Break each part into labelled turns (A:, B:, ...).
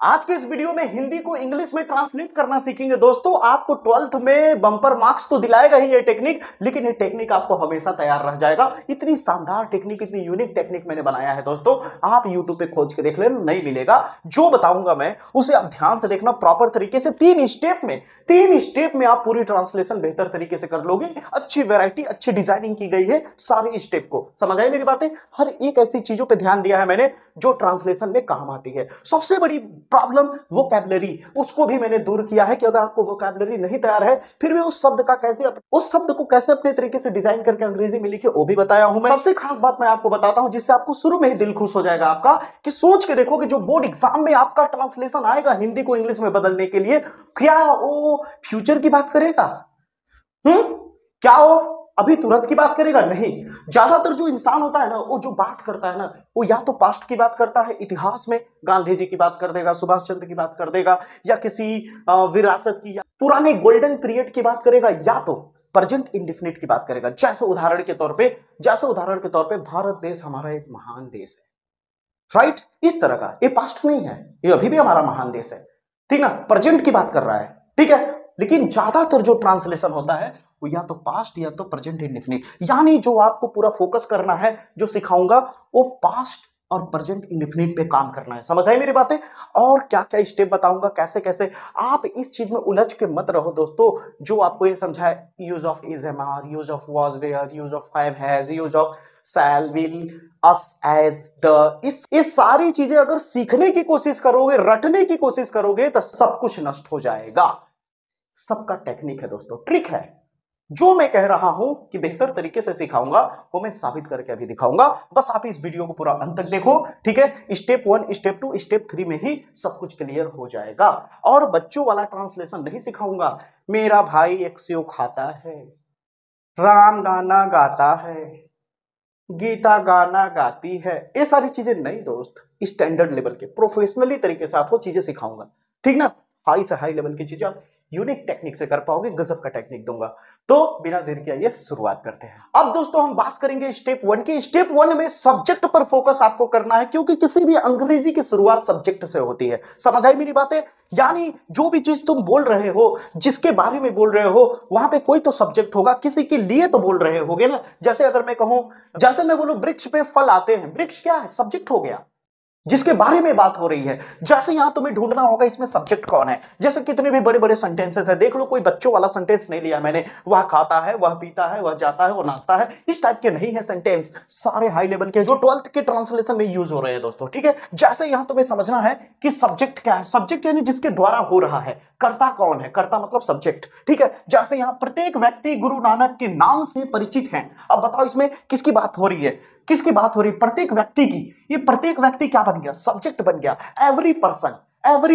A: आज के इस वीडियो में हिंदी को इंग्लिश में ट्रांसलेट करना सीखेंगे दोस्तों। आपको 12th में बम्पर मार्क्स तो दिलाएगा ही ये टेक्निक, लेकिन ये टेक्निक आपको हमेशा तैयार रह जाएगा। इतनी शानदार टेक्निक, इतनी यूनिक टेक्निक मैंने बनाया है दोस्तों, आप YouTube पे खोज के देख लेना, नहीं मिलेगा। जो बताऊंगा मैं उसे आप ध्यान से देखना, प्रॉपर तरीके से। तीन स्टेप में आप पूरी ट्रांसलेशन बेहतर तरीके से कर लोगे। अच्छी वैरायटी, अच्छी डिजाइनिंग की गई है सारे स्टेप को। समझ आई मेरी बातें? हर एक ऐसी चीजों पे ध्यान दिया है मैंने जो ट्रांसलेशन में काम आती है। सबसे बड़ी प्रॉब्लम वोकैबुलरी, उसको भी मैंने दूर किया है कि अगर आपको वोकैबुलरी नहीं तैयार है, फिर भी उस शब्द को कैसे अपने तरीके से डिजाइन करके अंग्रेजी में लिखे, वो भी बताया हूं मैं। सबसे खास बात मैं आपको बताता हूं जिससे आपको शुरू में ही दिल खुश हो जाएगा आपका, कि सोच के देखो कि जो बोर्ड एग्जाम में आपका ट्रांसलेशन आएगा हिंदी को इंग्लिश में बदलने के लिए, क्या वो फ्यूचर की बात करेगा? क्या वो अभी तुरंत की बात करेगा? नहीं। ज्यादातर जो इंसान होता है ना, वो जो बात करता है ना, वो या तो पास्ट की बात करता है, इतिहास में गांधी जी की बात कर देगा, सुभाष चंद्र की बात कर देगा, या किसी विरासत की या पुराने गोल्डन पीरियड की बात करेगा, या तो प्रेजेंट इंडेफिनिट की बात करेगा। जैसे उदाहरण के तौर पे भारत देश हमारा एक महान देश है, राइट? इस तरह का, ये पास्ट नहीं है, ये अभी भी हमारा महान देश है, ठीक ना? प्रेजेंट की बात कर रहा है, ठीक है। लेकिन ज्यादातर जो ट्रांसलेशन होता है वो या तो पास्ट या तो प्रेजेंट इंडेफिनिट, यानी जो आपको पूरा फोकस करना है, जो सिखाऊंगा वो पास्ट और प्रेजेंट इंडेफिनिट पे काम करना है। समझ आई मेरी बातें? और क्या क्या स्टेप बताऊंगा, कैसे कैसे। आप इस चीज में उलझ के मत रहो दोस्तों। जो आपको ये समझाए, use of is, am are, use of was, were, use of have, has, use of shall, will, us, as, the, इस सारी चीजें अगर सीखने की कोशिश करोगे, रटने की कोशिश करोगे, तो सब कुछ नष्ट हो जाएगा। सबका टेक्निक है दोस्तों, ट्रिक है। जो मैं कह रहा हूं कि बेहतर तरीके से सिखाऊंगा, वो मैं साबित करके अभी दिखाऊंगा। बस आप इस वीडियो को पूरा अंत तक देखो, ठीक है? स्टेप 1, स्टेप 2, स्टेप 3 में ही सब कुछ क्लियर हो जाएगा। और बच्चों वाला ट्रांसलेशन नहीं सिखाऊंगा। मेरा भाई एक सेव खाता है, राम गाना गाता है, गीता गाना गाती है, ये सारी चीजें नहीं दोस्त। स्टैंडर्ड लेवल के प्रोफेशनली तरीके से आपको चीजें सिखाऊंगा, ठीक ना? हाई से हाई लेवल की चीजें आप यूनिक टेक्निक से कर पाओगे, गजब का टेक्निक दूंगा। तो बिना देर के आइए शुरुआत करते हैं। अब दोस्तों हम बात करेंगे स्टेप 1 की। स्टेप 1 में सब्जेक्ट पर फोकस आपको करना है, क्योंकि किसी भी अंग्रेजी की शुरुआत सब्जेक्ट से होती है। समझ आई मेरी बातें? यानी जो भी चीज तुम बोल रहे हो, जिसके बारे में बोल रहे हो, वहां पे कोई तो सब्जेक्ट होगा, किसी के लिए तो बोल रहे होगे ना। जैसे अगर मैं कहूं, जैसे मैं बोलूं वृक्ष पे फल आते हैं, वृक्ष क्या है? सब्जेक्ट हो गया, जिसके बारे में बात हो रही है। जैसे यहां तुम्हें ढूंढना होगा इसमें सब्जेक्ट कौन है। जैसे कितने भी बड़े बड़े सेंटेंसेस है, देख लो, कोई बच्चों वाला सेंटेंस नहीं लिया मैंने। वह खाता है, वह पीता है, वह जाता है, वह नाचता है, इस टाइप के नहीं है सेंटेंस। सारे हाई लेवल के जो 12th के ट्रांसलेशन में यूज हो रहे हैं दोस्तों, ठीक है? जैसे यहां तुम्हें समझना है कि सब्जेक्ट क्या है। सब्जेक्ट यानी जिसके द्वारा हो रहा है। कर्ता कौन है? कर्ता मतलब सब्जेक्ट, ठीक है? जैसे यहां प्रत्येक व्यक्ति गुरु नानक के नाम से परिचित है। अब बताओ इसमें किसकी बात हो रही है? किसकी बात हो रही है? प्रत्येक व्यक्ति की। ये प्रत्येक व्यक्ति क्या बन गया? सब्जेक्ट बन गया। एवरी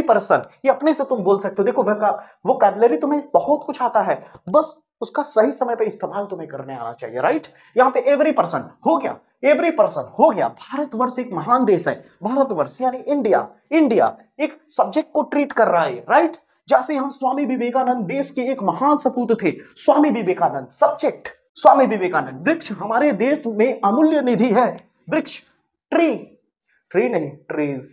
A: पर्सन, ये अपने से तुम बोल सकते हो। देखो वोकैबुलरी तुम्हें बहुत कुछ आता है, बस उसका सही समय पे इस्तेमाल तुम्हें करने आना चाहिए, राइट? यहां पे एवरी पर्सन हो गया, एवरी पर्सन हो गया। भारतवर्ष एक महान देश है। भारतवर्ष यानी इंडिया एक सब्जेक्ट को ट्रीट कर रहा है, राइट? जैसे यहां स्वामी विवेकानंद देश के एक महान सपूत थे। स्वामी विवेकानंद सब्जेक्ट, स्वामी विवेकानंद। वृक्ष हमारे देश में अमूल्य निधि है। वृक्ष, ट्री नहीं, ट्रीज,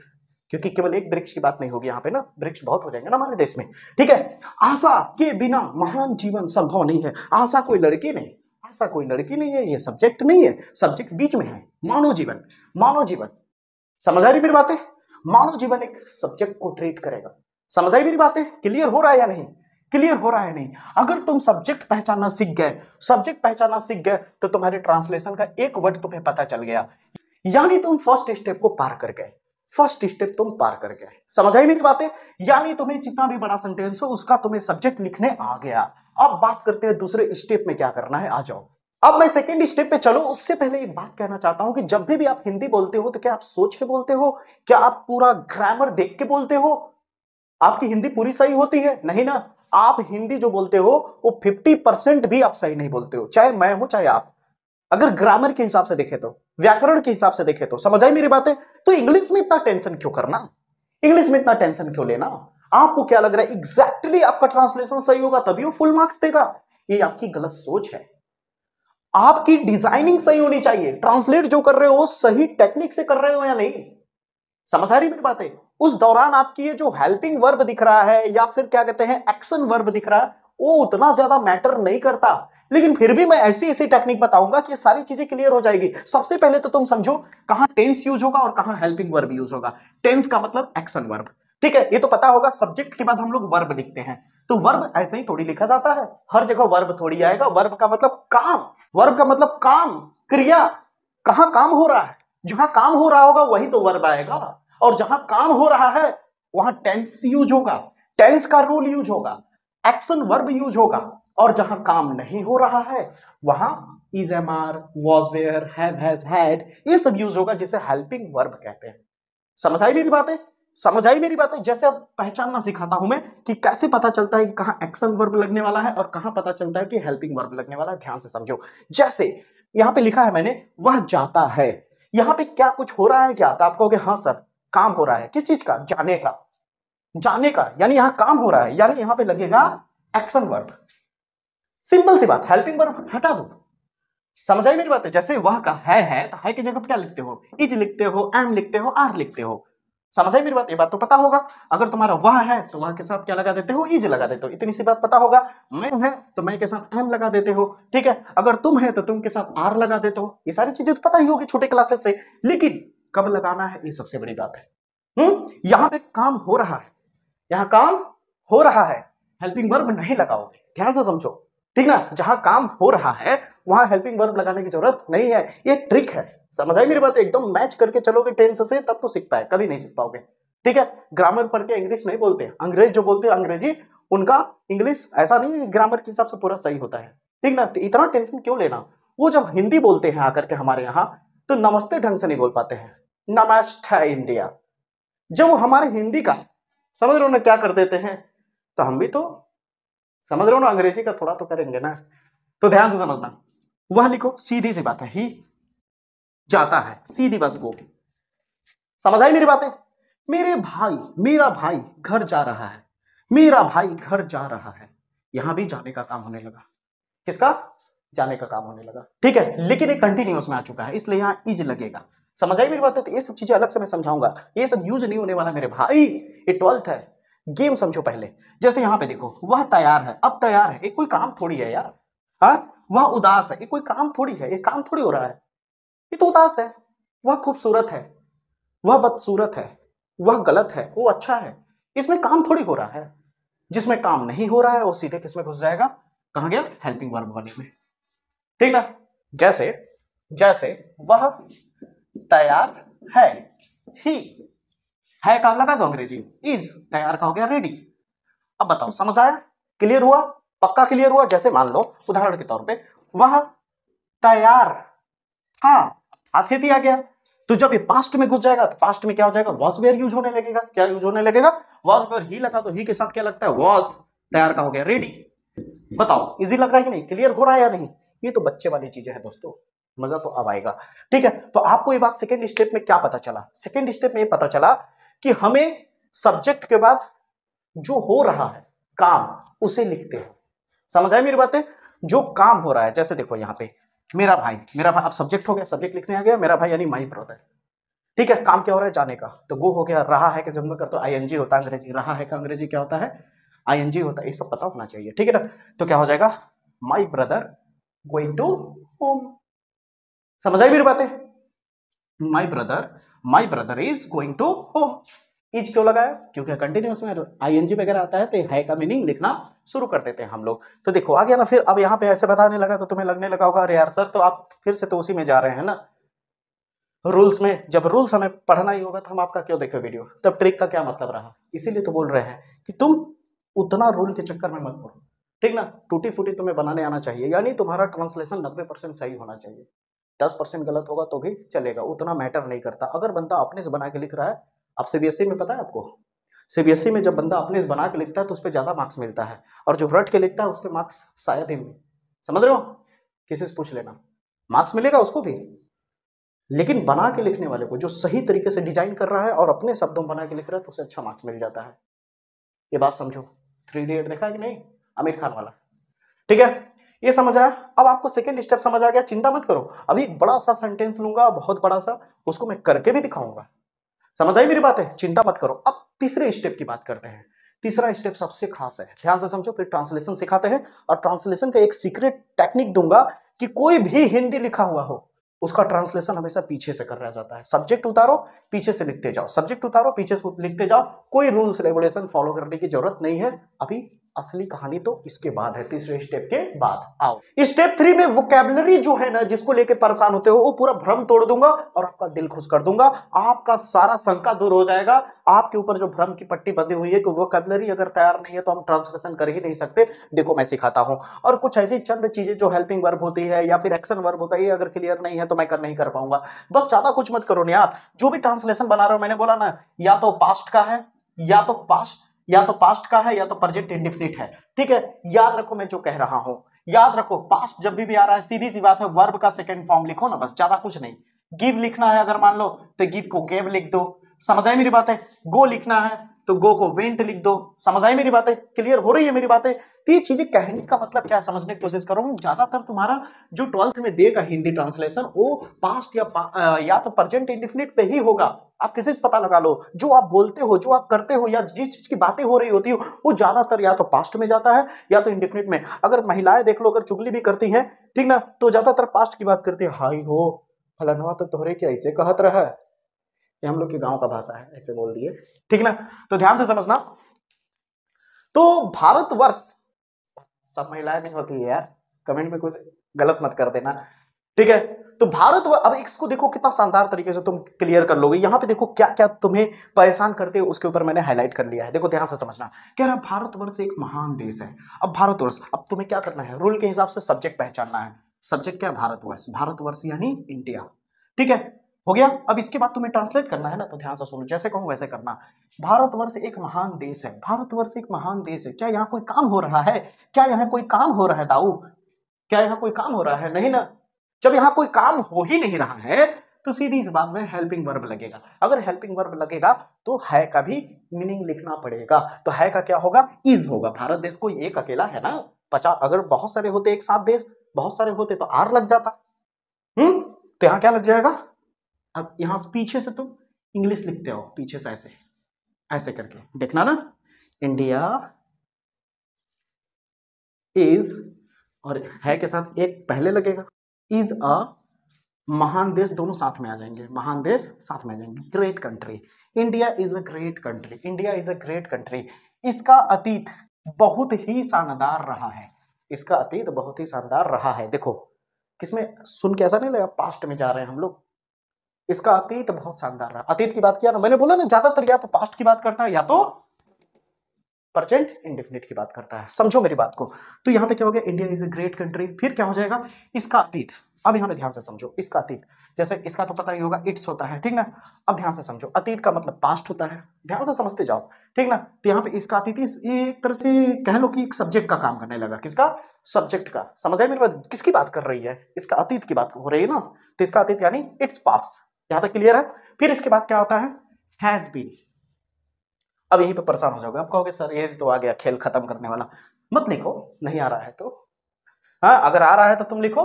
A: क्योंकि केवल एक वृक्ष की बात नहीं होगी यहां पे ना, वृक्ष बहुत हो जाएंगे ना हमारे देश में, ठीक है? आशा के बिना महान जीवन संभव नहीं है। आशा कोई लड़की नहीं है, ये सब्जेक्ट नहीं है। सब्जेक्ट बीच में है, मानव जीवन। समझ आ रही मेरी बातें? मानव जीवन एक सब्जेक्ट को ट्रीट करेगा। समझ आई मेरी बातें? क्लियर हो रहा है या नहीं? क्लियर हो रहा है नहीं? अगर तुम सब्जेक्ट पहचानना सीख गए तो तुम्हारे ट्रांसलेशन का एक वर्ड तुम्हें पता चल गया, यानी तुम फर्स्ट स्टेप को पार कर गए। समझ आई मेरी बातें? यानी तुम्हें जितना भी बड़ा सेंटेंस हो उसका तुम्हें सब्जेक्ट लिखने आ गया। अब बात करते हैं दूसरे स्टेप में क्या करना है, आ जाओ। अब मैं सेकंड स्टेप पे चलो, उससे पहले एक बात कहना चाहता हूं कि जब भी आप हिंदी बोलते हो तो क्या आप सोच के बोलते हो? क्या आप पूरा ग्रामर देख के बोलते हो? आपकी हिंदी पूरी सही होती है? नहीं ना। आप हिंदी जो बोलते हो वो 50% भी आप सही नहीं बोलते हो, चाहे मैं हूं चाहे आप। अगर ग्रामर के हिसाब से देखें तो, व्याकरण के हिसाब से देखें तो। समझ आई मेरी बातें? तो इंग्लिश में इतना टेंशन क्यों करना? इंग्लिश में इतना टेंशन क्यों लेना? आपको क्या लग रहा है एग्जैक्टली आपका ट्रांसलेशन सही होगा तभी वो फुल मार्क्स देगा? ये आपकी गलत सोच है। आपकी डिजाइनिंग सही होनी चाहिए। ट्रांसलेट जो कर रहे हो सही टेक्निक से कर रहे हो या नहीं? समझ आ रही मेरी बातें? उस दौरान आपकी ये जो हेल्पिंग वर्ब दिख रहा है या फिर क्या कहते हैं एक्शन वर्ब दिख रहा है, वो उतना ज्यादा मैटर नहीं करता। लेकिन फिर भी मैं ऐसी ऐसी टेक्निक बताऊंगा कि सारी चीजें क्लियर हो जाएगी। सबसे पहले तो तुम समझो कहां टेंस यूज होगा और कहां हेल्पिंग वर्ब यूज होगा। टेंस का मतलब एक्शन वर्ब, ठीक है, ये तो पता होगा। सब्जेक्ट के बाद हम लोग वर्ब लिखते हैं, तो वर्ब ऐसे ही थोड़ी लिखा जाता है, हर जगह वर्ब थोड़ी आएगा। वर्ब का मतलब काम, वर्ब का मतलब काम, क्रिया। कहां काम हो रहा है, जहां काम हो रहा होगा वही तो वर्ब आएगा, और जहां काम हो रहा है वहां टेंस यूज होगा, टेंस का रूल यूज होगा, एक्शन वर्ब यूज होगा। और जहां काम नहीं हो रहा है वहां is, am are, was, were, have, has, had, ये सब यूज होगा, जिसे हेल्पिंग वर्ब कहते हैं। समझ आई मेरी बातें, समझ आई मेरी बातें। जैसे अब पहचानना सिखाता हूं मैं कि कैसे पता चलता है कि कहां एक्शन वर्ब लगने वाला है और कहां पता चलता है कि हेल्पिंग वर्ब लगने वाला है। ध्यान से समझो। जैसे यहां पे लिखा है मैंने, वह जाता है, यहां पे क्या कुछ हो रहा है क्या? तो आप कहोगे हाँ सर, काम हो रहा है। किस चीज का? जाने का, जाने का, यानी यहां काम हो रहा है, यानी यहां पे लगेगा एक्शन वर्ब। सिंपल सी बात, हेल्पिंग वर्ब हटा दो। समझ आई मेरी बात है। जैसे वह का है तो है की जगह क्या लिखते हो? इज लिखते हो, एम लिखते हो, आर लिखते हो। समझ आई मेरी बात? ये बात तो पता होगा। अगर तुम्हारा वह है तो वह के साथ क्या लगा देते हो? इज लगा देते हो। इतनी सी बात पता होगा। मैं है तो मैं के साथ एम लगा देते हो, ठीक है। अगर तुम है तो तुम के साथ आर लगा देते हो। ये सारी चीजें तो पता ही होगी छोटे क्लासेस से, लेकिन कब लगाना है ये सबसे बड़ी बात है। यहां पे काम हो रहा है, यहां काम हो रहा है, हेल्पिंग वर्ब नहीं लगाओगे। ध्यान से समझो, ठीक ना। जहां काम हो रहा है वहां हेल्पिंग वर्ब लगाने की जरूरत नहीं है। ये ट्रिक है। समझ आई मेरी बात? एकदम मैच करके चलोगे टेंस से, तब तो सीख पाए, कभी नहीं सीख पाओगे, ठीक है। ग्रामर पढ़ के इंग्लिश नहीं बोलते, अंग्रेज जो बोलते हैं अंग्रेजी, उनका इंग्लिश ऐसा नहीं है ग्रामर के हिसाब से पूरा सही होता है, ठीक ना। तो इतना टेंशन क्यों लेना। वो जब हिंदी बोलते हैं आकर के हमारे यहाँ, तो नमस्ते ढंग से नहीं बोल पाते हैं, नमस्ते इंडिया। जब वो हमारे हिंदी का, समझ रहे हो ना, क्या कर देते हैं, तो हम भी तो समझ रहे हो ना, अंग्रेजी का थोड़ा तो करेंगे ना। तो ध्यान से समझना, वह लिखो, सीधी सी बात है, ही जाता है, सीधी बात गो। समझ आई मेरी बातें? मेरे भाई, मेरा भाई घर जा रहा है, मेरा भाई घर जा रहा है, यहां भी जाने का काम होने लगा। किसका? जाने का काम होने लगा, ठीक है। लेकिन एक कंटिन्यूअस में आ चुका है, इसलिए यहां इज लगेगा। समझ आई मेरी बातें? तो ये सब चीजें अलग से मैं समझाऊंगा, ये सब यूज नहीं होने वाला मेरे भाई। ये 12th है, गेम समझो पहले। जैसे यहां पे देखो, वह तैयार है, अब तैयार है, ये कोई काम थोड़ी है यार। हाँ, वह उदास है, ये कोई काम थोड़ी है, ये काम थोड़ी हो रहा है, ये तो उदास है। वह खूबसूरत है, वह बदसूरत है, वह गलत है, वो अच्छा है, इसमें काम थोड़ी हो रहा है। जिसमें काम नहीं हो रहा है वो सीधे किसमें घुस जाएगा? कहां गया? हेल्पिंग वर्ब वाले में, ठीक ना। जैसे जैसे वह तैयार है, ही है काम लगा दो अंग्रेजी, इज तैयार का हो गया रेडी। अब बताओ, समझ आया? क्लियर हुआ? पक्का क्लियर हुआ? जैसे मान लो उदाहरण के तौर पे, वह तैयार था, आते आ गया, तो जब ये पास्ट में घुस जाएगा तो पास्ट में क्या हो जाएगा? वॉज वेयर यूज होने लगेगा। क्या यूज होने लगेगा? Was where. ही लगा तो ही के साथ क्या लगता है? वॉज, तैयार का हो गया रेडी। बताओ, इजी लग रहा है कि नहीं? क्लियर हो रहा है या नहीं? ये तो बच्चे वाली चीजें हैं दोस्तों, मजा तो अब आएगा, ठीक है। तो आपको ये बात सेकंड स्टेप में क्या पता चला? सेकंड स्टेप में ये पता चला कि हमें सब्जेक्ट के बाद जो हो रहा है काम, उसे लिखते हैं। समझ आए मेरी बातें? जो काम हो रहा है, जैसे देखो यहाँ पे, मेरा भाई, मेरा भाई अब सब्जेक्ट हो गया, सब्जेक्ट लिखने आ गया, मेरा भाई यानी माई ब्रदर, ठीक है। काम क्या हो रहा है? जाने का, तो वो हो गया। रहा है कि जब मैं करता हूं आईएनजी होता है अंग्रेजी, रहा है का अंग्रेजी क्या होता है? आईएनजी होता है। ये सब पता होना चाहिए, ठीक है ना। तो क्या हो जाएगा? My brother going to home. समझ आई मेरी बातें? My brother is going to home. Is क्यों लगाया? क्योंकि कंटिन्यूअस में आईएनजी वगैरह आता है तो है का मीनिंग लिखना शुरू कर देते हैं हम लोग। तो देखो आ गया ना। फिर अब यहाँ पे ऐसे बताने लगा तो तुम्हें लगने लगा होगा, अरे यार सर, तो आप फिर से तो उसी में जा रहे हैं ना, रूल्स में। जब रूल्स हमें पढ़ना ही होगा तो हम आपका क्यों देखे वीडियो? तब ट्रिक का क्या मतलब रहा? इसीलिए तो बोल रहे हैं कि तुम उतना रूल के चक्कर में मत पड़ो, ठीक ना। टूटी फूटी तुम्हें बनाने आना चाहिए, यानी तुम्हारा ट्रांसलेशन 90% सही होना चाहिए। 10% गलत होगा तो भी चलेगा, उतना मैटर नहीं करता। अगर बंदा अपने से बना के लिख रहा है, अब सीबीएसई में पता है आपको, सीबीएसई में जब बंदा अपने से बना के लिखता है तो उस पर ज्यादा मार्क्स मिलता है, और जो रट के लिखता है उस पर मार्क्स शायद ही मिले। समझ रहे हो? किसी से पूछ लेना, मार्क्स मिलेगा उसको भी, लेकिन बना के लिखने वाले को, जो सही तरीके से डिजाइन कर रहा है और अपने शब्दों में बना के लिख रहा है, तो उसे अच्छा मार्क्स मिल जाता है। ये बात समझो। 3 इडियट देखा है कि नहीं? आमिर खान वाला, ठीक है। ये समझ आया? अब आपको सेकंड स्टेप समझ आ गया। चिंता मत करो, अभी एक बड़ा सा सेंटेंस लूंगा, बहुत बड़ा सा, उसको मैं करके भी दिखाऊंगा। समझ आई मेरी बात है, चिंता मत करो। अब तीसरे स्टेप की बात करते हैं। तीसरा स्टेप सबसे खास है, ध्यान से समझो, फिर ट्रांसलेशन सिखाते हैं। और ट्रांसलेशन का एक सीक्रेट टेक्निक दूंगा कि कोई भी हिंदी लिखा हुआ हो उसका ट्रांसलेशन हमेशा पीछे से कर रहा जाता है। सब्जेक्ट उतारो, पीछे से लिखते जाओ, सब्जेक्ट उतारो, पीछे से लिखते जाओ। कोई रूल्स रेगुलेशन फॉलो करने की जरूरत नहीं है। अभी असली कहानी तो इसके बाद है, तीसरे स्टेप के बाद। आओ स्टेप 3 में वोकैबुलरी जो है ना, जिसको लेके परेशान होते हो, वो पूरा भ्रम तोड़ दूंगा और आपका दिल खुश कर दूंगा। आपका सारा शंका दूर हो जाएगा। आपके ऊपर जो भ्रम की पट्टी बंधी हुई है कि वोकैबुलरी अगर तैयार नहीं है तो हम ट्रांसलेशन कर ही नहीं सकते, देखो मैं सिखाता हूं। और कुछ ऐसी चंद चीजें जो हेल्पिंग वर्ब होती है या फिर एक्शन वर्ब होता है, ये अगर क्लियर नहीं है तो मैं नहीं कर पाऊंगा। बस ज्यादा कुछ मत करो ना यार। जो भी ट्रांसलेशन बना रहे हो, मैंने बोला ना, या तो पास्ट का है, या तो पास्ट का है, या तो प्रेजेंट इंडेफिनिट है। ठीक है, याद रखो मैं जो कह रहा हूं। याद रखो, पास्ट जब भी आ रहा है, सीधी सी बात है, वर्ब का सेकंड फॉर्म लिखो ना, बस, ज्यादा कुछ नहीं। गिव लिखना है अगर मान लो तो गिव को गेव लिख दो, समझ आई मेरी बात है। गो लिखना है तो गो को वेंट लिख दो, समझ आई मेरी बातें, क्लियर हो रही है मेरी बातें। तो ये चीजें कहने का मतलब क्या समझने की कोशिश करो। ज्यादातर तुम्हारा जो 12th में देगा हिंदी ट्रांसलेशन, वो पास्ट या तो प्रेजेंट इंडेफिनिट पे ही होगा। आप किसी से पता लगा लो, जो आप बोलते हो, जो आप करते हो, या जिस चीज की बातें हो रही होती हो, वो ज्यादातर या तो पास्ट में जाता है या तो इंडेफिनिट में। अगर महिलाएं देख लो, अगर चुगली भी करती हैं, ठीक ना, तो ज्यादातर पास्ट की बात करती है। हाई हो फलानवा तो तोहरे क्या ऐसे कहत रहा है, ये हम लोग के गांव का भाषा है, ऐसे बोल दिए, ठीक ना। तो ध्यान से समझना। तो भारतवर्ष, सब महिलाएं नहीं होती है यार, कमेंट में कुछ गलत मत कर देना, ठीक है। तो भारतवर्ष, अब इसको देखो कितना शानदार तरीके से तुम क्लियर कर लोगे। यहां पे देखो क्या क्या तुम्हें परेशान करते हो, उसके ऊपर मैंने हाईलाइट कर लिया है। देखो ध्यान से समझना। कह रहा भारतवर्ष एक महान देश है। अब भारतवर्ष, अब तुम्हें क्या करना है, रूल के हिसाब से सब्जेक्ट पहचानना है। सब्जेक्ट क्या है, भारतवर्ष। भारतवर्ष यानी इंडिया, ठीक है, हो गया। अब इसके बाद तुम्हें ट्रांसलेट करना है ना, तो ध्यान से सुनो, जैसे कहूं वैसे करना। भारतवर्ष एक महान देश है। भारतवर्ष एक महान देश है। क्या यहाँ कोई काम हो रहा है? क्या यहाँ कोई काम हो रहा है दाऊ? क्या यहाँ कोई काम हो रहा है? नहीं ना। जब यहाँ कोई काम हो ही नहीं रहा है तो सीधी इस बात में हेल्पिंग वर्ब लगेगा। अगर हेल्पिंग वर्ब लगेगा तो है का भी मीनिंग लिखना पड़ेगा। तो है का क्या होगा, इज होगा। भारत देश कोई एक अकेला है ना, 50, अगर बहुत सारे होते एक साथ देश, बहुत सारे होते तो आर लग जाता। तो यहां क्या लग जाएगा। अब यहां से पीछे से तुम इंग्लिश लिखते हो, पीछे से ऐसे ऐसे करके देखना ना, इंडिया इज, और है के साथ एक पहले लगेगा, इज अ महान देश, दोनों साथ में आ जाएंगे, महान देश साथ में आ जाएंगे। Great country, India is a great country, India is a great country. इसका अतीत बहुत ही शानदार रहा है, इसका अतीत बहुत ही शानदार रहा है। देखो किसमें सुन के ऐसा नहीं लगा पास्ट में जा रहे हैं हम लोग। इसका अतीत बहुत शानदार रहा। अतीत की बात किया ना, मैंने बोला ना, ज्यादातर या तो पास्ट की बात करता है या तो प्रेजेंट इंडेफिनिट की बात करता है। समझो मेरी बात को। तो यहां पे क्या हो गया, India is a great country. फिर क्या हो जाएगा, इसका अतीत। अब यहां पे ध्यान से समझो, इसका अतीत, जैसे इसका तो पता ही होगा, इट्स होता है, ठीक ना। अब ध्यान से समझो, अतीत का मतलब पास्ट होता है, ध्यान से समझते जाओ, ठीक ना। तो यहाँ पे इसका अतीत, ये एक तरह से कह लो कि एक सब्जेक्ट का काम करने लगा। किसका, सब्जेक्ट का। समझ आए मेरी बात, किसकी बात कर रही है, इसका अतीत की बात हो रही है ना। तो इसका अतीत यानी इट्स पास्ट, यहां तक क्लियर है। फिर इसके बाद क्या होता है, हैज बीन। अब यहीं पे परेशान हो जाओगे, आप कहोगे सर ये तो आ गया खेल खत्म करने वाला। मत लिखो, नहीं आ रहा है तो। हाँ, अगर आ रहा है तो तुम लिखो,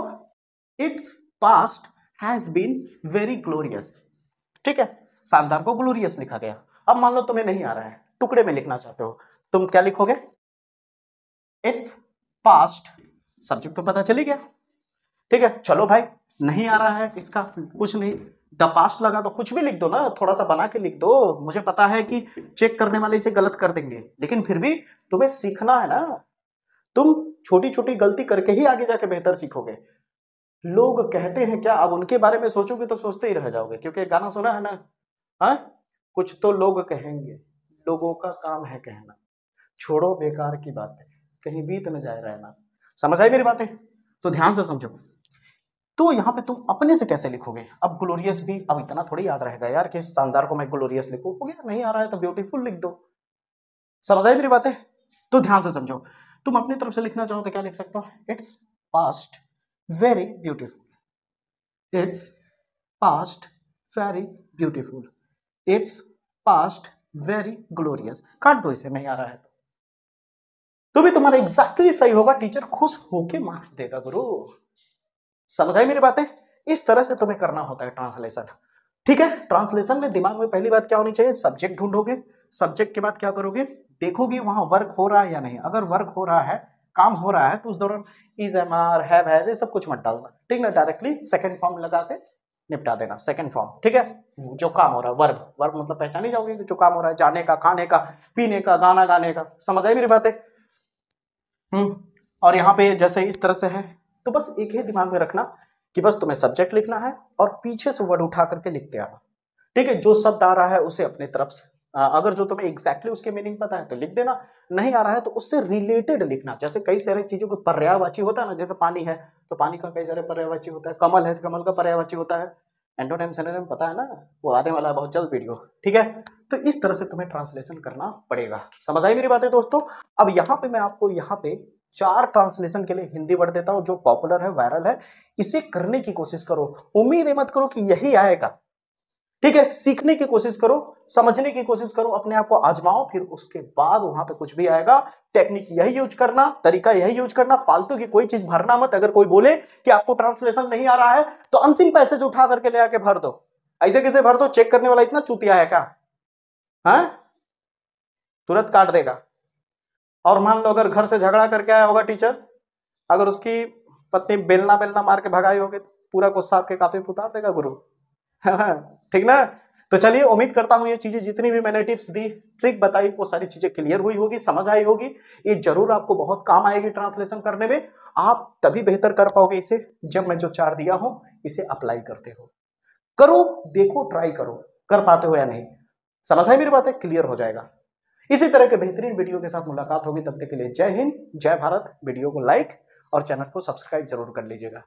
A: it's past has been very glorious, ठीक है। शानदार को ग्लोरियस लिखा गया। अब मान लो तुम्हें नहीं आ रहा है, टुकड़े में लिखना चाहते हो, तुम क्या लिखोगे, इट्स पास्ट, सब्जेक्ट तो पता चली गया, ठीक है। चलो भाई, नहीं आ रहा है इसका कुछ नहीं, द पास्ट लगा तो कुछ भी लिख दो ना, थोड़ा सा बना के लिख दो। मुझे पता है कि चेक करने वाले इसे गलत कर देंगे, लेकिन फिर भी तुम्हें सीखना है ना। तुम छोटी छोटी गलती करके ही आगे जाके बेहतर सीखोगे। लोग कहते हैं क्या, अब उनके बारे में सोचोगे तो सोचते ही रह जाओगे। क्योंकि गाना सुना है ना, हाँ, कुछ तो लोग कहेंगे, लोगों का काम है कहना, छोड़ो बेकार की बातें, कहीं बीत न जाए रहना। समझ आई मेरी बातें, तो ध्यान से समझो। तो यहां पे तुम अपने से कैसे लिखोगे। अब ग्लोरियस भी, अब इतना थोड़ी याद रहेगा यार कि शानदार को मैं ग्लोरियस लिखूं, हो गया। नहीं आ रहा है तो ब्यूटीफुल लिख दो। समझ आई मेरी बातें, तो ध्यान से समझो। तुम अपनी तरफ से लिखना चाहो तो क्या लिख सकते हो, its past very beautiful, its past very beautiful, its past very glorious. काट दो इसे, नहीं आ रहा है तो भी तुम्हारा एग्जैक्टली सही होगा, टीचर खुश होके मार्क्स देगा गुरु। समझ आई मेरी बातें, इस तरह से तुम्हें करना होता है ट्रांसलेशन। ठीक है। ट्रांसलेशन में दिमाग में पहली बात क्या होनी चाहिए, सब्जेक्ट ढूंढोगे, सब्जेक्ट के बाद क्या करोगे, देखोगे वहां वर्क हो रहा है या नहीं। अगर वर्क हो रहा है, काम हो रहा है, तो उस दौरान is, am are, have, has, ये सब कुछ मत डालना, ठीक ना, डायरेक्टली सेकंड फॉर्म लगा के निपटा देना, सेकंड फॉर्म, ठीक है। जो काम हो रहा है, वर्ब, वर्ब मतलब पहचान ही जाओगे कि जो काम हो रहा है, जाने का, खाने का, पीने का, गाना गाने का, समझ आई मेरी बातें। और यहाँ पे जैसे इस तरह से है, तो बस एक ही दिमाग में रखना कि बस तुम्हें सब्जेक्ट लिखना है और पीछे से वर्ड उठा करके लिखते आना, ठीक है। जो शब्द आ रहा है उसे अपने तरफ से, अगर जो तुम्हें एग्जैक्टली उसके मीनिंग पता है तो लिख देना, नहीं आ रहा है तो उससे रिलेटेड लिखना। जैसे कई सारी चीजों को पर्यायवाची होता है ना, जैसे पानी है तो पानी का कई सारे पर्यायवाची होता है, कमल है तो कमल का पर्यायवाची होता है, एंटोनिम सिनोनिम पता है ना, वो आने वाला है बहुत जल्द वीडियो, ठीक है। तो इस तरह से तुम्हें ट्रांसलेशन करना पड़ेगा, समझ आई मेरी बातें दोस्तों। अब यहाँ पे मैं आपको यहाँ पे 4 ट्रांसलेशन के लिए हिंदी वर्ड देता हूं जो पॉपुलर है, वायरल है, इसे करने की कोशिश करो। उम्मीद मत करो कि यही आएगा, ठीक है। सीखने की कोशिश करो, समझने की कोशिश करो, अपने आप को आजमाओ, फिर उसके बाद वहां पे कुछ भी आएगा, टेक्निक यही यूज करना, तरीका यही यूज करना, फालतू की कोई चीज भरना मत। अगर कोई बोले कि आपको ट्रांसलेशन नहीं आ रहा है तो अनसिन पैसेज उठा करके ले आके भर दो, ऐसे कैसे भर दो, चेक करने वाला इतना चूतिया है क्या, हाँ, तुरंत काट देगा। और मान लो अगर घर से झगड़ा करके आया होगा टीचर, अगर उसकी पत्नी बेलना बेलना मार के भगाई होगी तो पूरा गुस्सा आपके कापी पे उतार देगा गुरु, ठीक ना। तो चलिए, उम्मीद करता हूं ये चीजें जितनी भी मैंने टिप्स दी, ट्रिक बताई, वो सारी चीजें क्लियर हुई होगी, समझ आई होगी। ये जरूर आपको बहुत काम आएगी ट्रांसलेशन करने में। आप तभी बेहतर कर पाओगे इसे जब मैं जो 4 दिया हूं इसे अप्लाई करते हो, करो, देखो, ट्राई करो, कर पाते हो या नहीं, समझ आई मेरी बातें, क्लियर हो जाएगा। इसी तरह के बेहतरीन वीडियो के साथ मुलाकात होगी, तब तक के लिए जय हिंद, जय भारत। वीडियो को लाइक और चैनल को सब्सक्राइब जरूर कर लीजिएगा।